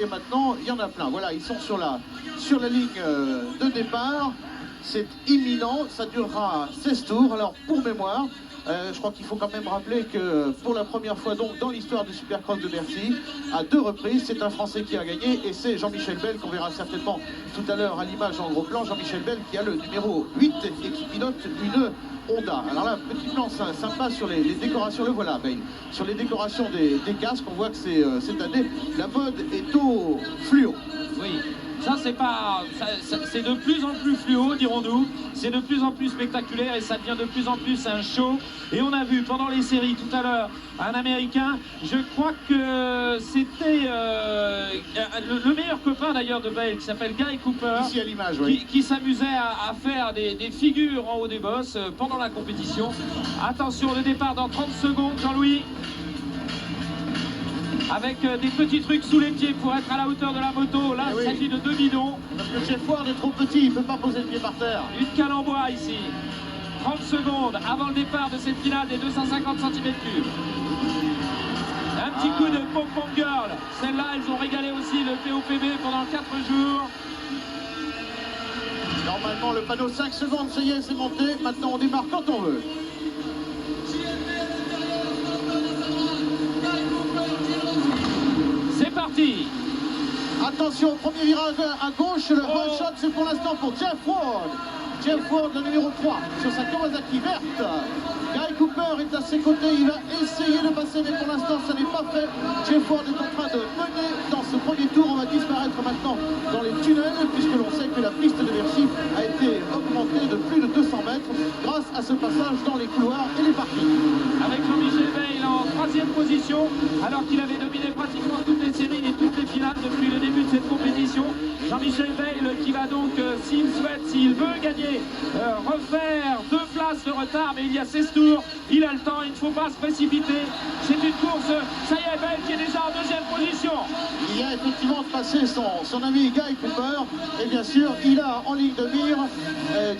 Et maintenant, il y en a plein. Voilà, ils sont sur la ligne de départ. C'est imminent, ça durera 16 tours. Alors, pour mémoire, je crois qu'il faut quand même rappeler que pour la première fois donc dans l'histoire du Supercross de Bercy, à 2 reprises, c'est un Français qui a gagné et c'est Jean-Michel Bell qu'on verra certainement tout à l'heure à l'image en gros plan. Jean-Michel Bell qui a le numéro 8 et qui pilote une Honda. Alors là, petit plan sympa sur les décorations, le voilà, Bale. Sur les décorations des casques, on voit que cette année, la mode est au fluo. Oui. Ça, c'est pas, c'est de plus en plus fluo, dirons-nous. C'est de plus en plus spectaculaire et ça devient de plus en plus un show. Et on a vu pendant les séries tout à l'heure un Américain, je crois que c'était le meilleur copain d'ailleurs de Bale, qui s'appelle Guy Cooper. Ici à l'image, oui. Qui s'amusait à faire des figures en haut des bosses pendant la compétition. Attention, le départ dans 30 secondes, Jean-Louis. Avec des petits trucs sous les pieds pour être à la hauteur de la moto. Là, il s'agit de 2 bidons. Parce que Jeff Ward est trop petit, il ne peut pas poser le pied par terre. Une cale en bois ici. 30 secondes avant le départ de cette finale des 250 cm3. Un petit coup de pom-pom girl. Celle-là, elles ont régalé aussi le POPB pendant 4 jours. Normalement, le panneau 5 secondes, ça y est, c'est monté. Maintenant, on démarre quand on veut. C'est parti. Attention, premier virage à gauche, le one shot, c'est pour l'instant pour Jeff Ward. Jeff Ward, le numéro 3, sur sa Kawasaki verte. Guy Cooper est à ses côtés, il va essayer de passer, mais pour l'instant, ça n'est pas fait. Jeff Ward est en train de mener dans ce premier tour. On va disparaître maintenant dans les tunnels, puisque l'on sait que la piste de Bercy a été augmentée de plus de 200 mètres grâce à ce passage dans les couloirs et les parkings. Avec Jean-Michel Bale en 3e position, alors qu'il avait dominé pratiquement toutes les séries et toutes les finales depuis le début de cette compétition. Jean-Michel Bale qui va donc, s'il souhaite, s'il veut gagner, refaire 2 places de retard, mais il y a 16 tours, il a le temps, il ne faut pas se précipiter. C'est une course, ça y est, Bale qui est déjà en 2e position. Il a effectivement passé son ami Guy Cooper, et bien sûr, il a en ligne de mire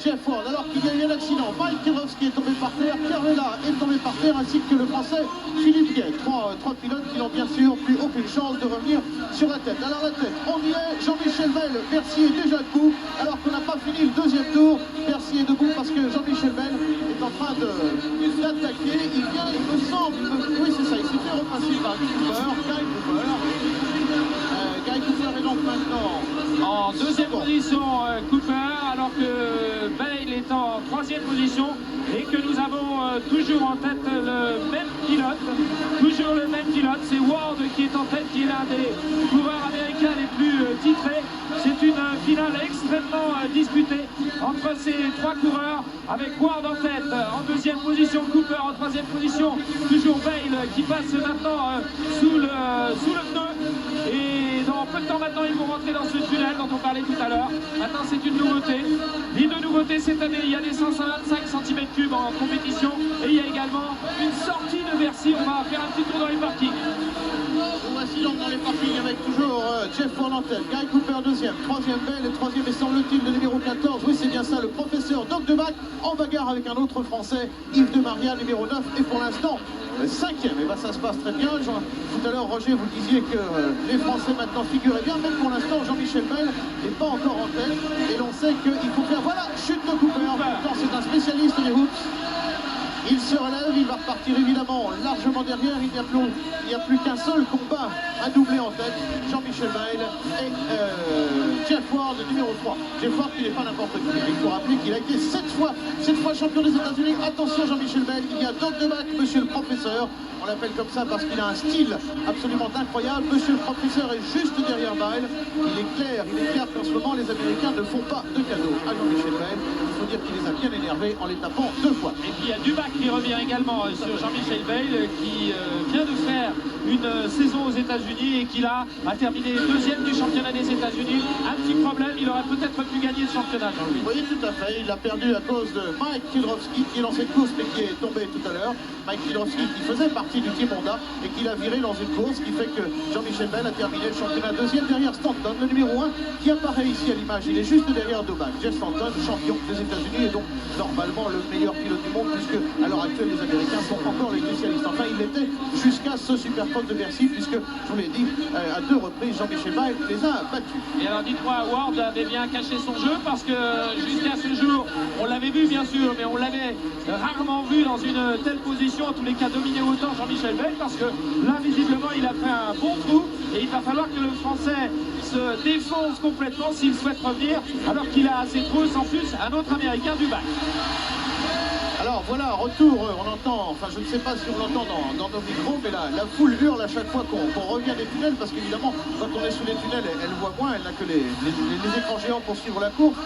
Jeff Ward, alors qu'il y a eu un accident. Mike Kirowski est tombé par terre, Carvela est tombé par terre, ainsi que le français Philippe Gay. Trois pilotes qui n'ont bien sûr plus aucune chance de revenir sur la tête. Alors la tête, on y est, Jean-Michel Bell, Bercy est déjà debout, alors qu'on n'a pas fini le 2e tour. Bercy est debout parce que Jean-Michel Bell est en train d'attaquer. Il vient, il me semble, oui c'est ça, il s'est fait repasser par Guy Cooper. Guy Cooper est donc maintenant en 2e position, Cooper, alors que Bale est en 3e position et que nous avons toujours en tête le même pilote, c'est Ward qui est en tête, qui est l'un des coureurs américains les plus titrés. C'est une finale extrêmement disputée entre ces 3 coureurs, avec Ward en tête, en 2e position Cooper, en 3e position toujours Bale qui passe maintenant sous le pneu. Et dans peu de temps maintenant, ils vont rentrer dans ce tunnel dont on parlait tout à l'heure. Maintenant, c'est une nouveauté. Les 2 nouveautés cette année, il y a des 125 cm3 en compétition et il y a également une sortie de Bercy. On va faire un petit tour dans les parkings. Voici donc dans les parkings avec toujours Jeff Ward en tête, Guy Cooper 2e, 3e Bell et 3e et semble-t-il le numéro 14. Oui, c'est bien ça, le professeur Doc Debac en bagarre avec un autre Français, Yves de Maria, numéro 9, et pour l'instant 5e. Et bien ça se passe très bien. Tout à l'heure, Roger, vous disiez que les Français maintenant figuraient bien, mais pour l'instant, Jean-Michel Bell n'est pas encore en tête. Et l'on sait qu'il faut faire, voilà, chute de Cooper. Pourtant, c'est un spécialiste des routes. Il se relève, il va repartir évidemment largement derrière. Il n'y a plus qu'un seul combat à doubler en tête. Jean-Michel Bale et Jeff Ward, numéro 3. Jeff Ward qui n'est pas n'importe qui. Il faut rappeler qu'il a été 7 fois champion des États-Unis. Attention Jean-Michel Bale, il y a Doc Debac, monsieur le professeur. On l'appelle comme ça parce qu'il a un style absolument incroyable. Monsieur le professeur est juste derrière Bale. Il est clair qu'en ce moment les Américains ne font pas de cadeaux à Jean-Michel Bale. Il faut dire qu'il les a bien énervés en les tapant 2 fois. Et puis il y a Dubac qui revient également sur Jean-Michel Bale qui vient de faire une saison aux États-Unis et qui là a terminé 2e du championnat des États-Unis. Un petit problème, il aurait peut-être pu gagner le championnat, Jean-Louis. Oui, tout à fait. Il a perdu à cause de Mike Kidrowski qui est dans cette course mais qui est tombé tout à l'heure. Mike Kidrowski qui faisait partie du team Honda et qui l'a viré dans une course qui fait que Jean-Michel Bell a terminé le championnat 2e derrière Stanton, le numéro 1 qui apparaît ici à l'image. Il est juste derrière Dubac. Jeff Stanton, champion des États-Unis et donc normalement le meilleur pilote du monde puisque à l'heure actuelle les Américains sont encore les spécialistes. Enfin, il l'était jusqu'à ce Supercross Cross de Bercy, puisque, je vous l'ai dit, à 2 reprises, Jean-Michel Bayle les a battus. Et alors dites-moi, Ward avait bien caché son jeu parce que jusqu'à ce jour, on l'avait vu bien sûr, mais on l'avait rarement vu dans une telle position, en tous les cas dominer autant Jean-Michel Bayle, parce que là, visiblement, il a fait un bon trou et il va falloir que le Français se défonce complètement s'il souhaite revenir, alors qu'il a à ses trousses en plus un autre Américain du bac. Alors voilà, retour, on entend, enfin je ne sais pas si on l'entend dans nos micros, mais la foule hurle à chaque fois qu'on revient des tunnels, parce qu'évidemment, quand on est sous les tunnels, elle voit moins, elle n'a que les écrans géants pour suivre la course.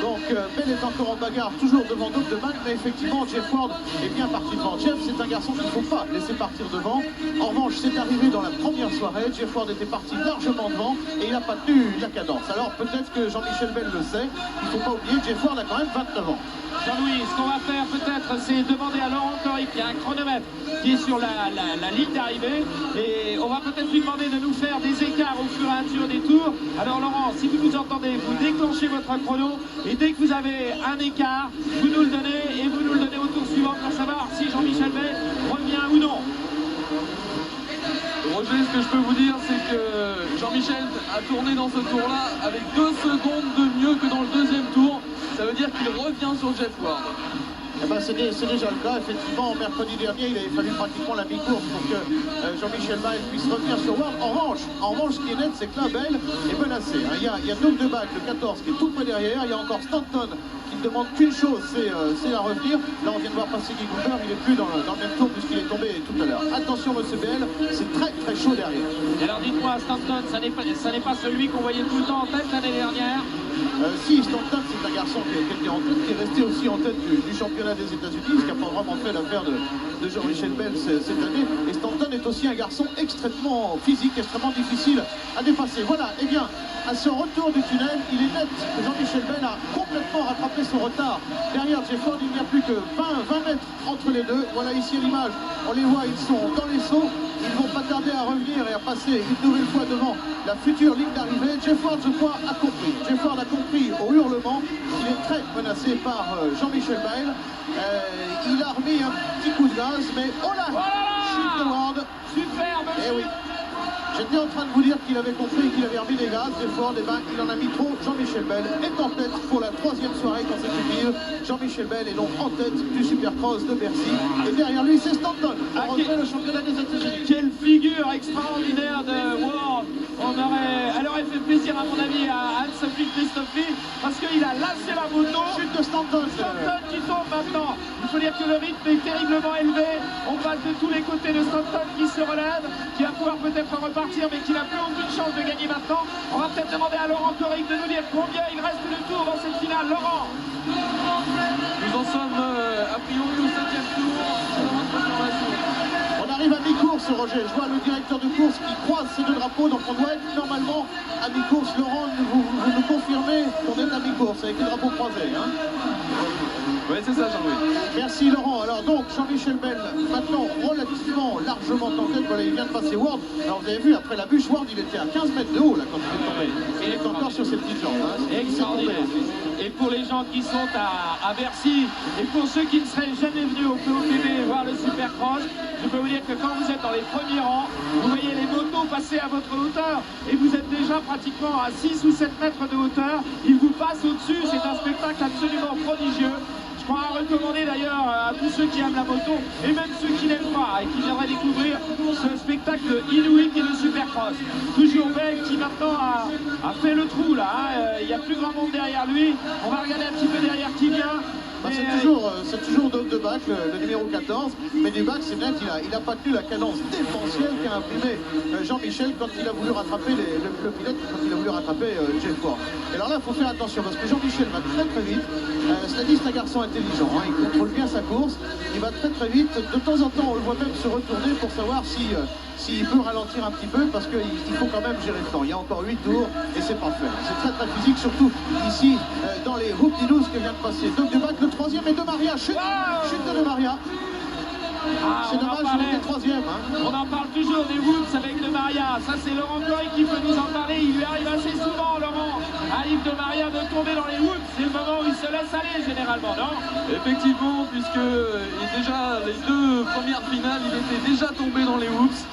Donc Bell est encore en bagarre, toujours devant Doug de Bac, mais effectivement, Jeff Ward est bien parti devant. Jeff, c'est un garçon qu'il ne faut pas laisser partir devant. En revanche, c'est arrivé dans la première soirée, Jeff Ward était parti largement devant, et il n'a pas tenu la cadence. Alors peut-être que Jean-Michel Bell le sait, il ne faut pas oublier, Jeff Ward a quand même 29 ans. Jean-Louis, ce qu'on va faire peut-être, c'est demander à Laurent Corric, il y a un chronomètre qui est sur la ligne d'arrivée, et on va peut-être lui demander de nous faire des écarts au fur et à mesure des tours. Alors Laurent, si vous nous entendez, vous déclenchez votre chrono, et dès que vous avez un écart, vous nous le donnez, et vous nous le donnez au tour suivant pour savoir si Jean-Michel Bayle revient ou non. Roger, ce que je peux vous dire, c'est que Jean-Michel a tourné dans ce tour-là avec 2 secondes de mieux que dans le deuxième tour. Ça veut dire qu'il revient sur Jeff Ward. Eh ben, c'est déjà le cas, effectivement. Mercredi dernier, il avait fallu pratiquement la mi-course pour que Jean-Michel Bayle puisse revenir sur Ward. En revanche, ce qui est net, c'est que là, Bayle est menacé. Hein. Il y a Doug de Bac, le 14, qui est tout près derrière. Il y a encore Stanton qui ne demande qu'une chose, c'est à revenir. Là, on vient de voir passer Guy Cooper, il n'est plus dans le même tour puisqu'il est tombé tout à l'heure. Attention, monsieur Bayle, c'est très très chaud derrière. Et alors dites-moi, Stanton, ça n'est pas celui qu'on voyait tout le temps en tête l'année dernière? Si, Stanton, c'est un garçon qui était en tête, qui est resté aussi en tête du championnat des États-Unis, ce qui n'a pas vraiment fait l'affaire de Jean-Michel Bayle cette année. Et Stanton est aussi un garçon extrêmement physique, extrêmement difficile à dépasser. Voilà, et bien, à ce retour du tunnel, il est net que Jean-Michel Bayle a complètement rattrapé son retard. Derrière Jeff Ward, il n'y a plus que 20 mètres entre les deux. Voilà ici l'image, on les voit, ils sont dans les sauts. Ils ne vont pas tarder à revenir et à passer une nouvelle fois devant la future ligne d'arrivée. Jeff Ward, je crois, a compris. Jeff Ward a compris au hurlement qu'il est très menacé par Jean-Michel Bayle. Il a remis un petit coup de gaz, mais oh là, chute de Ward. Superbe chute. Eh oui. J'étais en train de vous dire qu'il avait compris qu'il avait remis des gaz, Jeff Ward, et ben il en a mis trop. Jean-Michel Bayle est en tête pour la 3e soirée consécutive. Jean-Michel Bayle est donc en tête du Supercross de Bercy. Et derrière lui, c'est Stanton pour rentrer le championnat des États-Unis. Quelle figure extraordinaire de Ward. Elle aurait fait plaisir à mon ami à Anne-Sophie Christophe, parce qu'il a lâché la moto. Chute de Stanton. Stanton qui tombe maintenant. Il faut dire que le rythme est terriblement élevé. On passe de tous les côtés de Stanton qui se relève, qui va pouvoir peut-être repartir, mais qui n'a plus aucune chance de gagner maintenant. On va peut-être demander à Laurent Corric de nous dire combien il reste de tours dans cette finale. Laurent. Nous en sommes a priori au 7e tour. On arrive à mi-course, Roger. Je vois le directeur de course qui croise ces 2 drapeaux, donc on doit être normalement à mi-course. Laurent, vous nous confirmez qu'on est à mi-course avec les drapeaux croisés. Hein. Oui, c'est ça, Jean-Louis. Merci Laurent. Alors donc, Jean-Michel Bayle, maintenant relativement largement en tête. Voilà, il vient de passer Ward. Alors vous avez vu, après la bûche, Ward, il était à 15 mètres de haut là quand il est tombé. Il est encore sur ses petites jambes. Hein. Extraordinaire. Et pour les gens qui sont à Bercy, et pour ceux qui ne seraient jamais venus au POPB voir le Supercross, je peux vous dire que quand vous êtes dans les premiers rangs, vous voyez les motos passer à votre hauteur et vous êtes déjà pratiquement à 6 ou 7 mètres de hauteur. Ils vous passent au-dessus, c'est un spectacle absolument prodigieux. Je crois à recommander d'ailleurs à tous ceux qui aiment la moto et même ceux qui n'aiment pas et qui viendraient découvrir ce spectacle inouï qui est le Supercross. Toujours Bayle qui maintenant a fait le trou là, hein. Il n'y a plus grand monde derrière lui. On va regarder un petit peu derrière qui vient. Bah, c'est toujours Doug de Bac, le numéro 14. Mais du Bac, c'est net, il n'a pas tenu la cadence défensielle qu'a imprimé Jean-Michel quand il a voulu rattraper le pilote, quand il a voulu rattraper Jeff Ward. Et alors là, il faut faire attention parce que Jean-Michel va très très vite. Cela dit, c'est un garçon intelligent, hein, il contrôle bien sa course, il va très très vite. De temps en temps, on le voit même se retourner pour savoir s'il peut ralentir un petit peu parce qu'il faut quand même gérer le temps. Il y a encore 8 tours et c'est parfait. C'est très très physique, surtout ici dans les Hoop-Dee-Doos que vient de passer Doug de Bac, le 3e et de Maria. Chute de Maria. C'est dommage, il était 3e. Hein. On en parle toujours des Woods avec De Maria. Ça, c'est Laurent Corric qui peut nous en parler. Il lui arrive assez souvent, Laurent, à Yves De Maria de tomber dans les Woods. C'est le moment où il se laisse aller, généralement, non? Effectivement, puisque déjà les 2 premières finales, il était déjà tombé dans les whoops.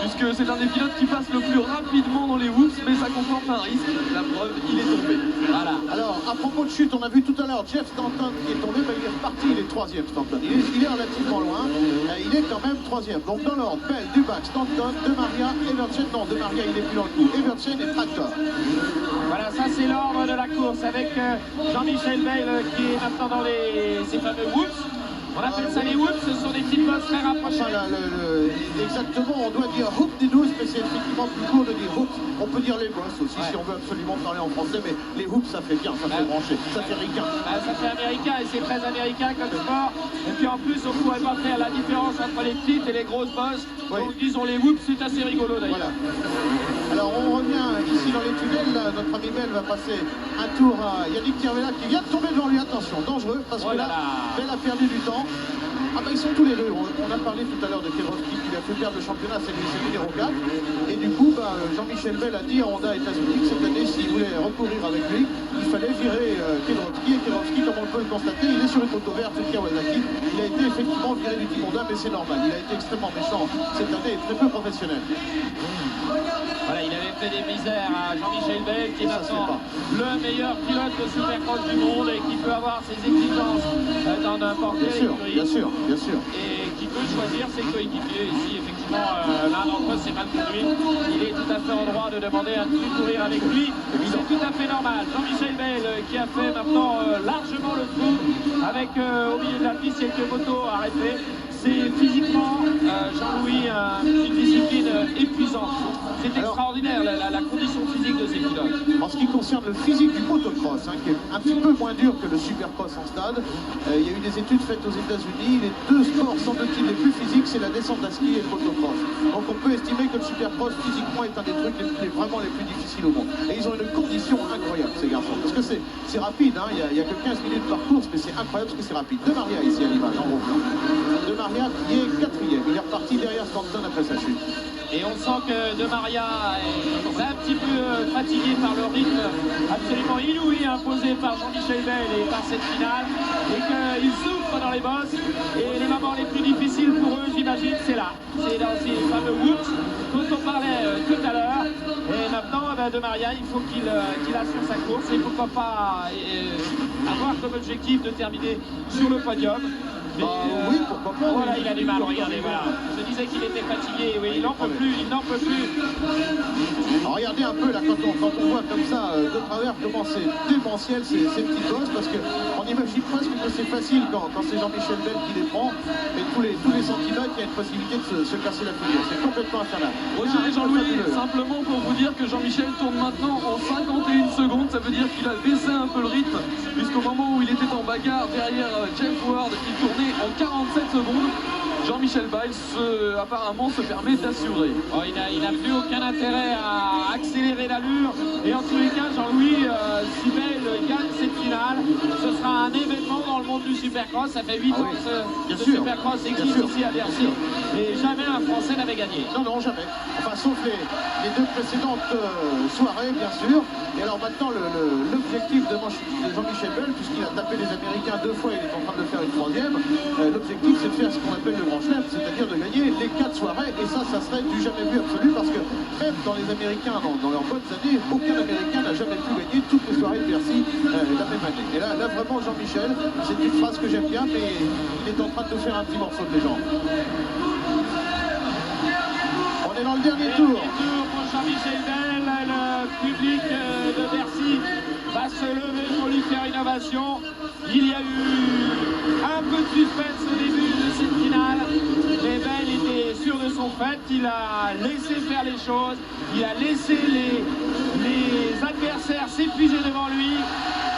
puisque c'est un des pilotes qui passe le plus rapidement dans les whoops, mais ça comporte un risque. La preuve, il est tombé. Voilà. Alors, à propos de chute, on a vu tout à l'heure Jeff Stanton qui est tombé, il est reparti, il est troisième Stanton. Il est relativement loin, il est quand même troisième. Donc dans l'ordre, Bell, Dubac, Stanton, De Maria, Evertsen. Non, De Maria, il est plus dans le coup. Evertsen et Tractor. Voilà, ça c'est l'ordre de la course avec Jean-Michel Bayle qui est maintenant dans ces fameux whoops. On appelle ça les whoops, ce sont des petites bosses très rapprochées. Voilà, exactement, on doit dire hoop des 12, mais c'est effectivement plus court de dire hoops. On peut dire les bosses aussi, si on veut absolument parler en français, mais les hoops, ça fait bien, ça fait brancher, ça fait ricain. Ça fait américain et c'est très américain comme sport. Et puis en plus, on ne pourrait pas faire la différence entre les petites et les grosses bosses. Oui. Donc disons les whoops, c'est assez rigolo d'ailleurs. Voilà. Alors on revient ici dans les tunnels, là, notre ami Bell va passer un tour à Yannick Kervella qui vient de tomber devant lui, attention, dangereux, parce que là, Bell a perdu du temps. Ah bah ils sont tous les deux, on a parlé tout à l'heure de Kedrowski qui lui a fait perdre le championnat, c'est le numéro 4. Et du coup, Jean-Michel Bell a dit à Honda États-Unis que cette année, s'il voulait recourir avec lui, il fallait virer Kedrowski. Et Kedrowski, comme on peut le constater, il est sur une moto verte, Kawasaki. Il a été effectivement viré du team Honda, mais c'est normal, il a été extrêmement méchant cette année et très peu professionnel. Voilà, il avait fait des misères à Jean-Michel Bell qui est maintenant le meilleur pilote de Supercross du monde et qui peut avoir ses exigences dans n'importe quelle écurie. Bien sûr. Et qui peut choisir ses coéquipiers. Ici, effectivement, l'un d'entre eux s'est mal conduit. Il est tout à fait en droit de demander à plus courir avec lui. C'est tout à fait normal. Jean-Michel Bell qui a fait maintenant largement le trou avec au milieu de la piste quelques motos arrêtées. C'est physiquement, Jean-Louis, une discipline épuisante. C'est extraordinaire la condition physique de ces pilotes. En ce qui concerne le physique du motocross, qui est un petit peu moins dur que le supercross en stade, il y a eu des études faites aux États-Unis. Les deux sports, semble-t-il, les plus physiques, c'est la descente à ski et le motocross. Donc on peut estimer que le supercross, physiquement, est un des trucs vraiment les plus difficiles au monde. Et ils ont une condition incroyable, ces garçons. Parce que c'est rapide, il y a que 15 minutes par course, mais c'est incroyable parce que c'est rapide. De Maria, ici, à l'image, en gros plan. De Maria, qui est quatrième. Il est reparti derrière Stanton après sa chute. Et on sent que De Maria est un petit peu fatigué par le rythme absolument inouï imposé par Jean-Michel Bell et par cette finale, et qu'il souffre dans les bosses. Et les moments les plus difficiles pour eux, j'imagine, c'est là. C'est dans ces fameux whoops dont on parlait tout à l'heure. Et maintenant, De Maria, il faut qu'il assure sa course et pourquoi pas avoir comme objectif de terminer sur le podium. Mais, oui, pourquoi pas. Voilà, il a du mal, regardez, voilà. Je disais qu'il était fatigué, oui, il n'en peut plus, il n'en peut plus. Alors, regardez un peu là, quand on voit comme ça de travers comment c'est démentiel ces petites bosses, parce qu'on imagine presque que c'est facile quand c'est Jean-Michel Bell qui les prend, mais tous les centimètres, il y a une possibilité de se casser la figure. C'est complètement infernal. Roger et Jean-Louis, simplement pour vous dire que Jean-Michel tourne maintenant en 51 secondes, ça veut dire qu'il a baissé un peu le rythme, puisqu'au moment où il était en bagarre derrière Jeff Ward, il tournait en 47 secondes. Jean-Michel Bayle apparemment se permet d'assurer. Oh, il n'a plus aucun intérêt à accélérer l'allure. Et en tous les cas, Jean-Louis, si Bayle gagne cette finale, ce sera un événement dans le monde du Supercross. Ça fait 8 ans que ce Supercross existe ici à Bercy. Et jamais un Français n'avait gagné. Non, jamais. Enfin, sauf les deux précédentes soirées, bien sûr. Et alors maintenant, l'objectif de Jean-Michel Bell, puisqu'il a tapé les Américains 2 fois, il est en train de faire une troisième, l'objectif c'est de faire ce qu'on appelle le grand chelem, c'est-à-dire de gagner les 4 soirées, et ça serait du jamais vu absolu, parce que même dans les Américains, dans leurs bonnes années, aucun Américain n'a jamais pu gagner toutes les soirées de Bercy la même année. Et là vraiment Jean-Michel, c'est une phrase que j'aime bien, mais il est en train de nous faire un petit morceau de légende. On est dans le dernier tour. Pour Jean-Michel Bell, le public de Bercy va se lever pour lui faire une ovation. Il y a eu un peu de suspense au début de cette finale, mais Bell était sûr de son fait. Il a laissé faire les choses, il a laissé les adversaires s'épuiser devant lui,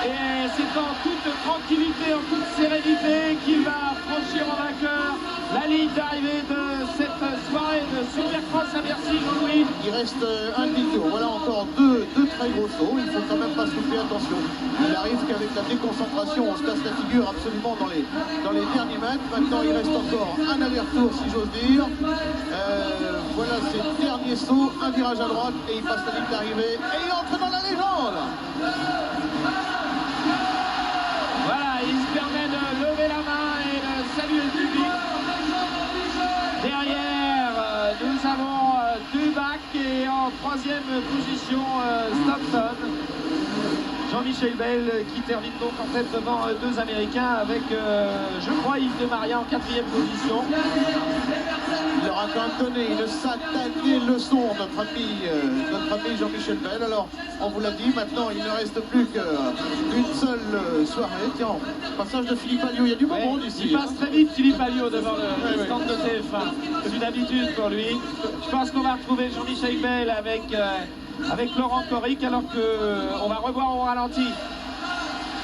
et c'est en toute tranquillité, en toute sérénité qu'il va franchir en vainqueur la ligne d'arrivée de cette soirée de Supercross à Bercy, Jean-Louis. Il reste un demi-tour. Voilà encore deux très gros sauts. Il ne faut quand même pas souffler, attention. Il arrive qu'avec la déconcentration, on se casse la figure absolument dans les derniers mètres. Maintenant, il reste encore un aller-retour, si j'ose dire. Voilà ses derniers sauts, un virage à droite et il passe la ligne d'arrivée et il entre dans la légende. Voilà, il se permet de lever la main et de saluer le public. Derrière, nous avons position Stockton. Jean-Michel Bell qui termine donc en tête devant deux Américains avec, je crois, Yves de Maria en 4e position. Il leur a quand même donné une satanée leçon, notre ami Jean-Michel Bell. Alors, on vous l'a dit, maintenant, il ne reste plus qu'une seule soirée. Tiens, passage de Philippe Alliot, il y a du bon monde ici. Il passe très vite, Philippe Alliot, devant le stand de TF1. C'est une habitude pour lui. Je pense qu'on va retrouver Jean-Michel Bell avec Laurent Coric, alors qu'on va revoir au ralenti.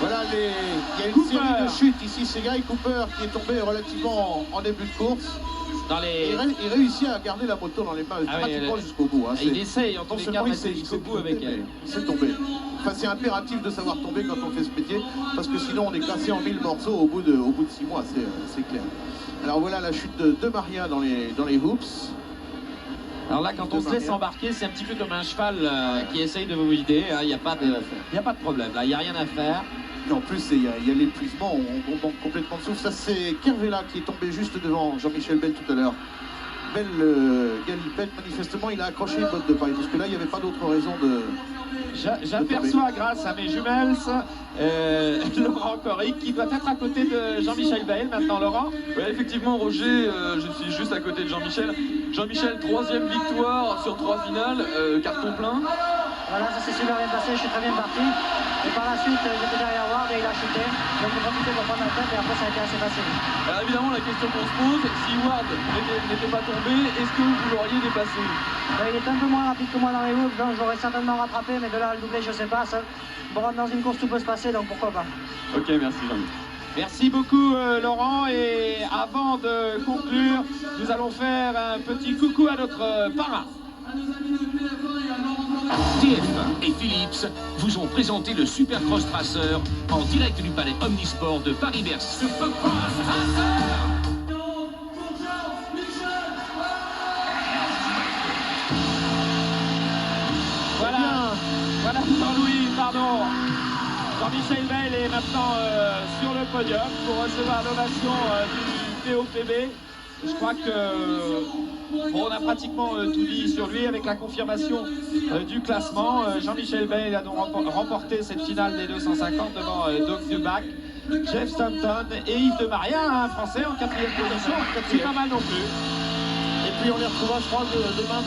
Voilà, il y a une série de chutes ici. C'est Guy Cooper qui est tombé relativement en début de course. Il réussit à garder la moto dans les mains pratiquement jusqu'au bout. Hein. Il essaye en tous les cas de rester jusqu'au bout avec elle. C'est tombé. Enfin, c'est impératif de savoir tomber quand on fait ce métier, parce que sinon on est cassé en 1000 morceaux au bout de 6 mois, c'est clair. Alors voilà la chute de Maria dans les hoops. Alors là, quand on se laisse embarquer, c'est un petit peu comme un cheval qui essaye de vous guider. Il n'y a pas de problème, là, il n'y a rien à faire. Et en plus, il y a l'épuisement, on manque complètement de souffle. Ça, c'est Kervela qui est tombé juste devant Jean-Michel Bell tout à l'heure. Bell, manifestement, il a accroché une botte de paille, parce que là, il n'y avait pas d'autre raison de... J'aperçois, grâce à mes jumelles, Laurent Coric qui doit être à côté de Jean-Michel Bell maintenant. Laurent? Oui, effectivement, Roger, je suis juste à côté de Jean-Michel. Jean-Michel, 3e victoire sur 3 finales, carton plein. Voilà, ça s'est super bien passé, je suis très bien parti. Et par la suite, j'étais derrière Ward et il a chuté. Donc j'ai profité pour prendre la tête et après ça a été assez facile. Alors évidemment, la question qu'on se pose, si Ward n'était pas tombé, est-ce que vous l'auriez dépassé? Il est un peu moins rapide que moi dans les hoops, donc je l'aurais certainement rattrapé, mais de là à le doubler, je sais pas. Ça, bon, dans une course, tout peut se passer, donc pourquoi pas. Ok, merci Jean-Michel. Merci beaucoup Laurent, et avant de conclure, nous allons faire un petit coucou à notre parrain. TF1 et Philips vous ont présenté le Supercross Tracer en direct du palais Omnisport de Paris-Bercy. Voilà Jean-Louis, pardon. Jean-Michel Bell est maintenant sur le podium pour recevoir l'ovation du POPB. Je crois qu'on a pratiquement tout dit sur lui avec la confirmation du classement. Jean-Michel Bell a donc remporté cette finale des 250 devant Doug Dubac, Jeff Stanton et Yves de Maria, un Français en 4e position. C'est pas mal non plus. Et puis on les retrouvera, je crois, demain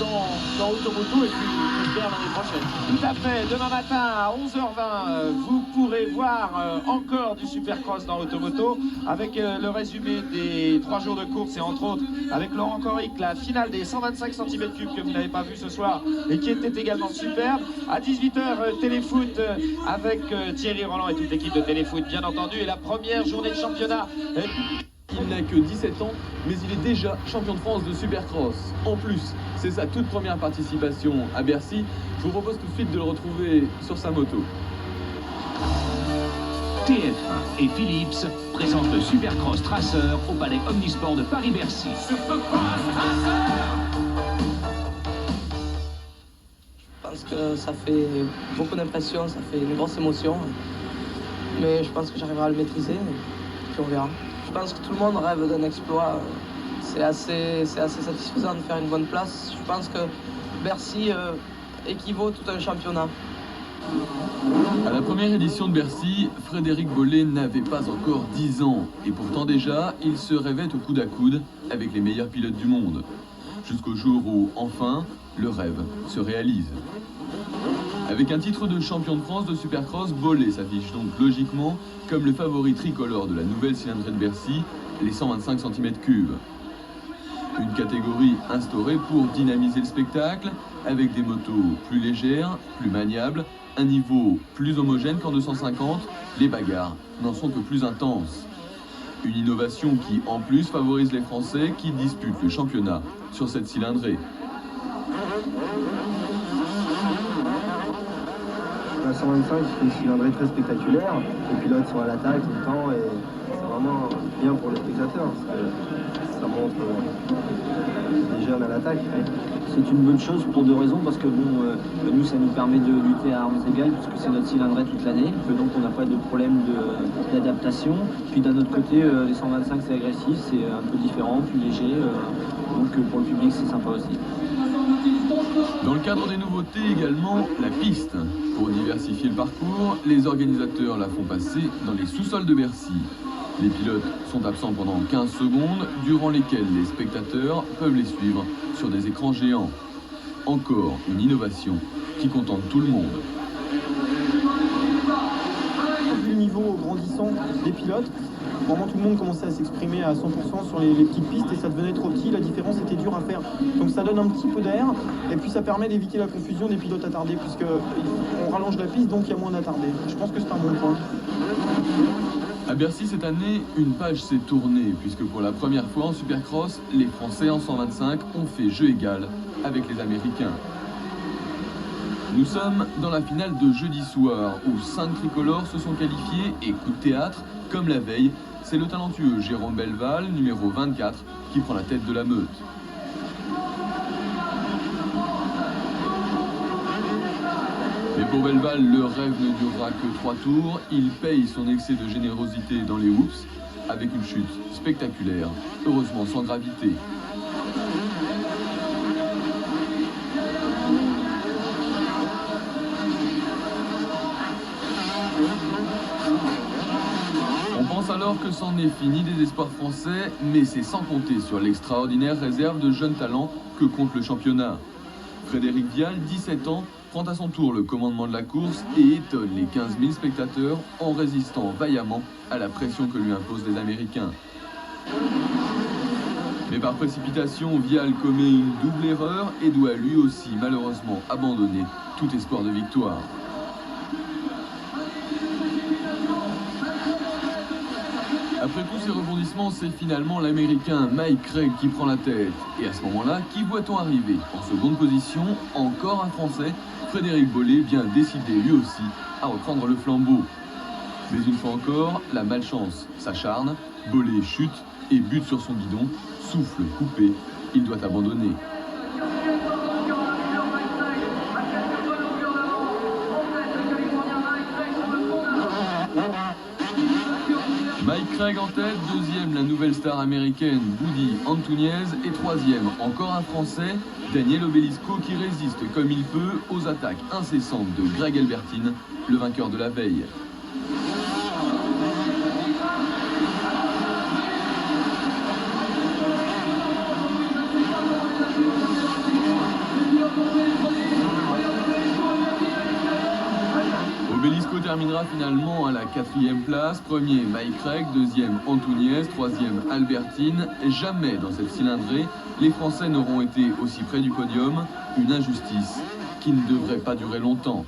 dans Automoto, et puis j'espère l'année prochaine. Tout à fait. Demain matin à 11h20, vous pourrez voir encore du Supercross dans Automoto avec le résumé des 3 jours de course, et entre autres avec Laurent Coric, la finale des 125 cm3 que vous n'avez pas vu ce soir et qui était également superbe. À 18h, Téléfoot avec Thierry Roland et toute l'équipe de Téléfoot, bien entendu, et la première journée de championnat. Il n'a que 17 ans, mais il est déjà champion de France de Supercross. En plus, c'est sa toute première participation à Bercy. Je vous propose tout de suite de le retrouver sur sa moto. TF1 et Philips présentent le Supercross Tracer au palais Omnisport de Paris-Bercy. Je pense que ça fait beaucoup d'impression, ça fait une grosse émotion. Mais je pense que j'arriverai à le maîtriser, puis on verra. Je pense que tout le monde rêve d'un exploit. C'est assez satisfaisant de faire une bonne place. Je pense que Bercy équivaut tout un championnat. À la première édition de Bercy, Frédéric Bollé n'avait pas encore 10 ans. Et pourtant déjà, il se rêvait au coude à coude avec les meilleurs pilotes du monde. Jusqu'au jour où, enfin, le rêve se réalise. Avec un titre de champion de France de Supercross, Bollé s'affiche donc logiquement comme le favori tricolore de la nouvelle cylindrée de Bercy, les 125 cm3. Une catégorie instaurée pour dynamiser le spectacle, avec des motos plus légères, plus maniables, un niveau plus homogène qu'en 250, les bagarres n'en sont que plus intenses. Une innovation qui, en plus, favorise les Français qui disputent le championnat sur cette cylindrée. La 125, c'est une cylindrée très spectaculaire. Les pilotes sont à l'attaque tout le temps et c'est vraiment bien pour les spectateurs. Ça montre les jeunes à l'attaque. C'est une bonne chose pour 2 raisons, parce que bon, nous ça nous permet de lutter à armes égales puisque c'est notre cylindrée toute l'année, que donc on n'a pas de problème d'adaptation. Puis d'un autre côté, les 125 c'est agressif, c'est un peu différent, plus léger, donc pour le public c'est sympa aussi. Dans le cadre des nouveautés également, la piste. Pour diversifier le parcours, les organisateurs la font passer dans les sous-sols de Bercy. Les pilotes sont absents pendant 15 secondes, durant lesquelles les spectateurs peuvent les suivre sur des écrans géants. Encore une innovation qui contente tout le monde. Vu le niveau grandissant des pilotes, vraiment tout le monde commençait à s'exprimer à 100% sur les petites pistes et ça devenait trop petit, la différence était dure à faire. Donc ça donne un petit peu d'air et puis ça permet d'éviter la confusion des pilotes attardés puisqu'on rallonge la piste donc il y a moins d'attardés. Je pense que c'est un bon point. À Bercy cette année, une page s'est tournée puisque pour la première fois en Supercross, les Français en 125 ont fait jeu égal avec les Américains. Nous sommes dans la finale de jeudi soir où 5 tricolores se sont qualifiés et coup de théâtre, comme la veille, c'est le talentueux Jérôme Belval, numéro 24, qui prend la tête de la meute. Mais pour Belval, le rêve ne durera que 3 tours. Il paye son excès de générosité dans les whoops avec une chute spectaculaire, heureusement sans gravité. On pense alors que c'en est fini des espoirs français, mais c'est sans compter sur l'extraordinaire réserve de jeunes talents que compte le championnat. Frédéric Vial, 17 ans, prend à son tour le commandement de la course et étonne les 15 000 spectateurs en résistant vaillamment à la pression que lui imposent les Américains. Mais par précipitation, Vial commet une double erreur et doit lui aussi malheureusement abandonner tout espoir de victoire. Après tous ces rebondissements, c'est finalement l'Américain Mike Craig qui prend la tête. Et à ce moment-là, qui voit-on arriver? En seconde position, encore un Français, Frédéric Bollé vient décider lui aussi à reprendre le flambeau. Mais une fois encore, la malchance s'acharne, Bollé chute et bute sur son guidon, souffle coupé, il doit abandonner. Mike Craig en tête, deuxième la nouvelle star américaine Budi Antúñez et troisième encore un Français, Daniel Obelisco qui résiste comme il peut aux attaques incessantes de Greg Albertine, le vainqueur de la veille. Obelisco terminera finalement à la 4e place, premier Mike Craig, deuxième Antúñez, troisième Albertine. Jamais dans cette cylindrée, les Français n'auront été aussi près du podium, une injustice qui ne devrait pas durer longtemps.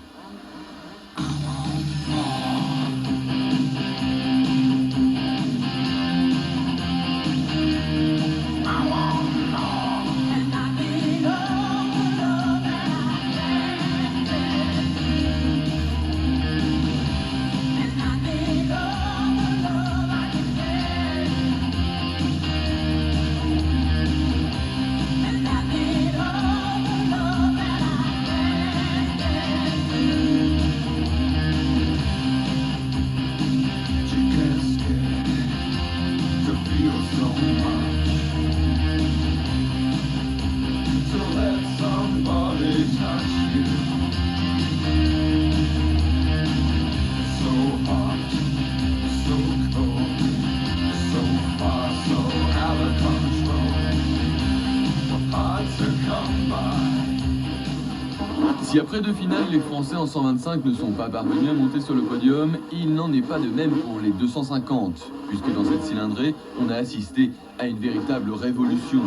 Si après 2 finales, les Français en 125 ne sont pas parvenus à monter sur le podium, il n'en est pas de même pour les 250, puisque dans cette cylindrée, on a assisté à une véritable révolution.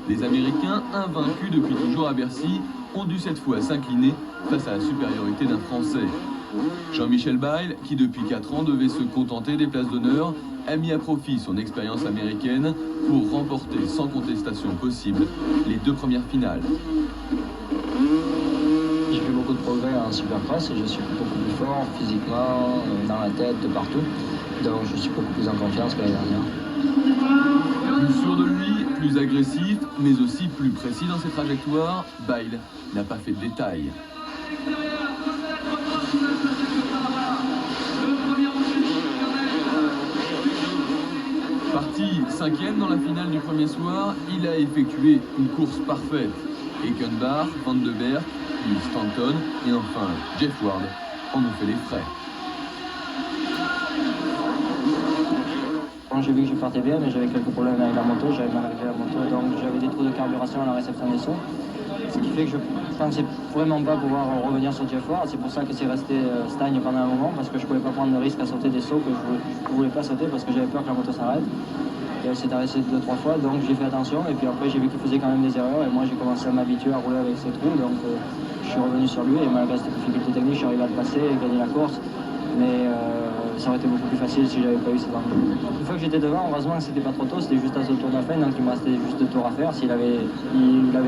Les Américains, invaincus depuis toujours à Bercy, ont dû cette fois s'incliner face à la supériorité d'un Français. Jean-Michel Bayle, qui depuis 4 ans devait se contenter des places d'honneur, a mis à profit son expérience américaine pour remporter sans contestation possible les 2 premières finales. J'ai fait beaucoup de progrès en Supercross et je suis beaucoup plus fort physiquement, dans la tête, de partout. Donc je suis beaucoup plus en confiance que l'année dernière. Plus sûr de lui, plus agressif, mais aussi plus précis dans ses trajectoires, Bayle n'a pas fait de détails. Parti 5e dans la finale du premier soir, il a effectué une course parfaite. Eckenbach, Van de Berg, puis Stanton et enfin Jeff Ward en ont fait les frais. Quand j'ai vu que je partais bien, mais j'avais quelques problèmes avec la moto, j'avais mal avec la moto, donc j'avais des trous de carburation à la réception des sauts. Ce qui fait que je pensais vraiment pas pouvoir revenir sur Jeff Ward. C'est pour ça que c'est resté stagne pendant un moment, parce que je pouvais pas prendre le risque à sauter des sauts que je voulais pas sauter parce que j'avais peur que la moto s'arrête. Et elle s'est arrêtée 2-3 fois, donc j'ai fait attention. Et puis après, j'ai vu qu'il faisait quand même des erreurs. Et moi, j'ai commencé à m'habituer à rouler avec ses trous. Donc je suis revenu sur lui. Et malgré cette difficulté technique, je suis arrivé à le passer et gagner la course. Mais ça aurait été beaucoup plus facile si j'avais pas eu cet angle. Une fois que j'étais devant, heureusement que c'était pas trop tôt. C'était juste à ce tour de la fin. Donc il me restait juste 2 tours à faire. S'il avait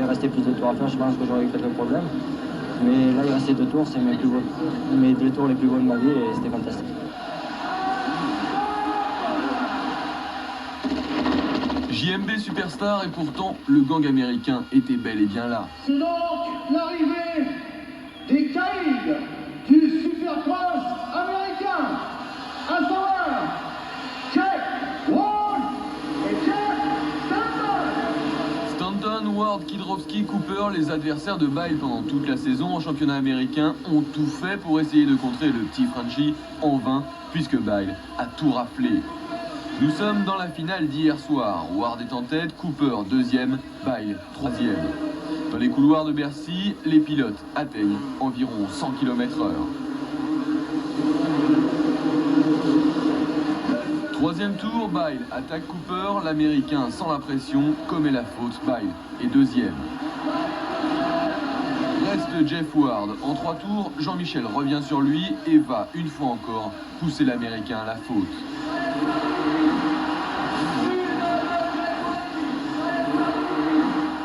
resté plus de tours à faire, je pense que j'aurais eu quelques problèmes. Mais là, il restait 2 tours. C'est mes 2 tours les plus beaux de ma vie. Et c'était fantastique. JMB Superstar et pourtant le gang américain était bel et bien là. C'est donc l'arrivée des Caïds du Supercross américain, à savoir Jeff Ward et Jeff Stanton. Stanton, Ward, Kidrowski, Cooper, les adversaires de Bile pendant toute la saison en championnat américain, ont tout fait pour essayer de contrer le petit Frenchie, en vain, puisque Bile a tout raflé. Nous sommes dans la finale d'hier soir. Ward est en tête, Cooper deuxième, Bile troisième. Dans les couloirs de Bercy, les pilotes atteignent environ 100 km/h. Troisième tour, Bile attaque Cooper, l'Américain sans la pression, commet la faute, Bile est deuxième. Reste Jeff Ward. En 3 tours, Jean-Michel revient sur lui et va, une fois encore, pousser l'Américain à la faute.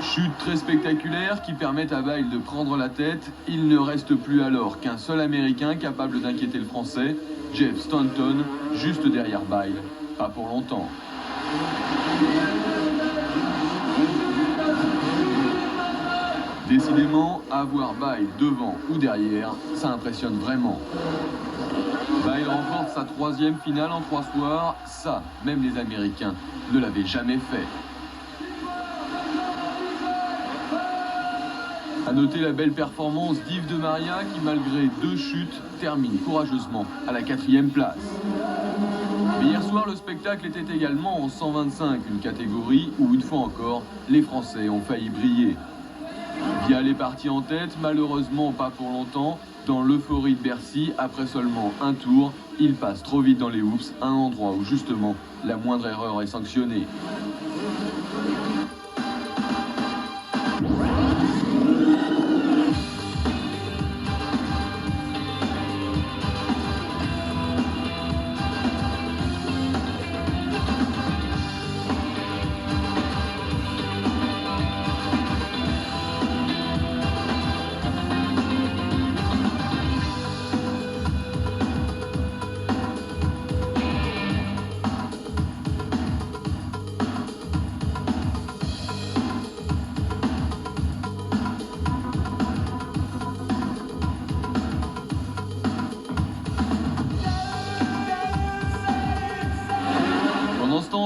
Chute très spectaculaire qui permet à Bile de prendre la tête. Il ne reste plus alors qu'un seul Américain capable d'inquiéter le Français, Jeff Stanton, juste derrière Bile. Pas pour longtemps. Décidément, avoir Bile devant ou derrière, ça impressionne vraiment. Bile remporte sa 3e finale en 3 soirs. Ça, même les Américains ne l'avaient jamais fait. A noter la belle performance d'Yves de Maria qui, malgré 2 chutes, termine courageusement à la 4e place. Mais hier soir, le spectacle était également en 125, une catégorie où, une fois encore, les Français ont failli briller. Vial est parti en tête, malheureusement pas pour longtemps. Dans l'euphorie de Bercy, après seulement un tour, il passe trop vite dans les hoops, un endroit où justement la moindre erreur est sanctionnée.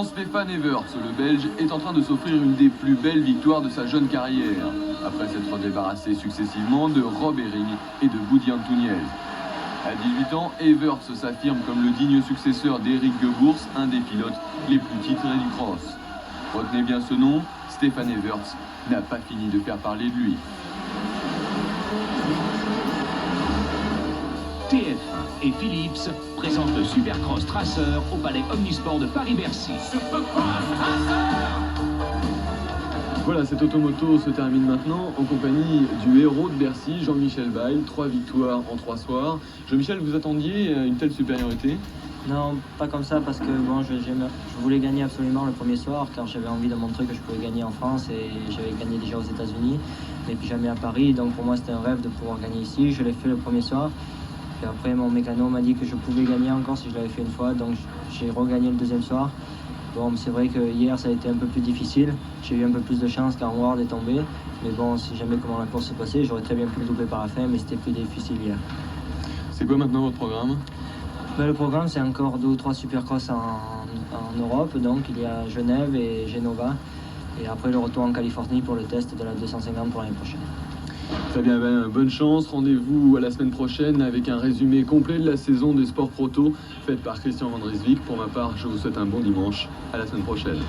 Stéphane Everts, le Belge, est en train de s'offrir une des plus belles victoires de sa jeune carrière, après s'être débarrassé successivement de Rob Herring et de Woody Antoniez. À 18 ans, Everts s'affirme comme le digne successeur d'Eric Gebours, un des pilotes les plus titrés du cross. Retenez bien ce nom, Stéphane Everts n'a pas fini de faire parler de lui. TF1 et Philips présentent le Supercross Tracer au Palais Omnisport de Paris-Bercy. Voilà, cette automoto se termine maintenant en compagnie du héros de Bercy, Jean-Michel Bile. 3 victoires en 3 soirs. Jean-Michel, vous attendiez une telle supériorité? Non, pas comme ça, parce que bon, je voulais gagner absolument le premier soir, car j'avais envie de montrer que je pouvais gagner en France, et j'avais gagné déjà aux États-Unis, et puis jamais à Paris. Donc pour moi, c'était un rêve de pouvoir gagner ici. Je l'ai fait le premier soir. Et après, mon mécano m'a dit que je pouvais gagner encore si je l'avais fait une fois, donc j'ai regagné le deuxième soir. Bon, c'est vrai que hier, ça a été un peu plus difficile. J'ai eu un peu plus de chance car Ward est tombé. Mais bon, si jamais comment la course s'est passée, j'aurais très bien pu le doubler par la fin, mais c'était plus difficile hier. C'est quoi maintenant votre programme? Le programme, c'est encore 2 ou 3 supercross en Europe. Donc il y a Genève et Genova. Et après le retour en Californie pour le test de la 250 pour l'année prochaine. Très bien, ben, bonne chance. Rendez-vous à la semaine prochaine avec un résumé complet de la saison des sports proto faite par Christian Van Rijswijk. Pour ma part, je vous souhaite un bon dimanche. À la semaine prochaine.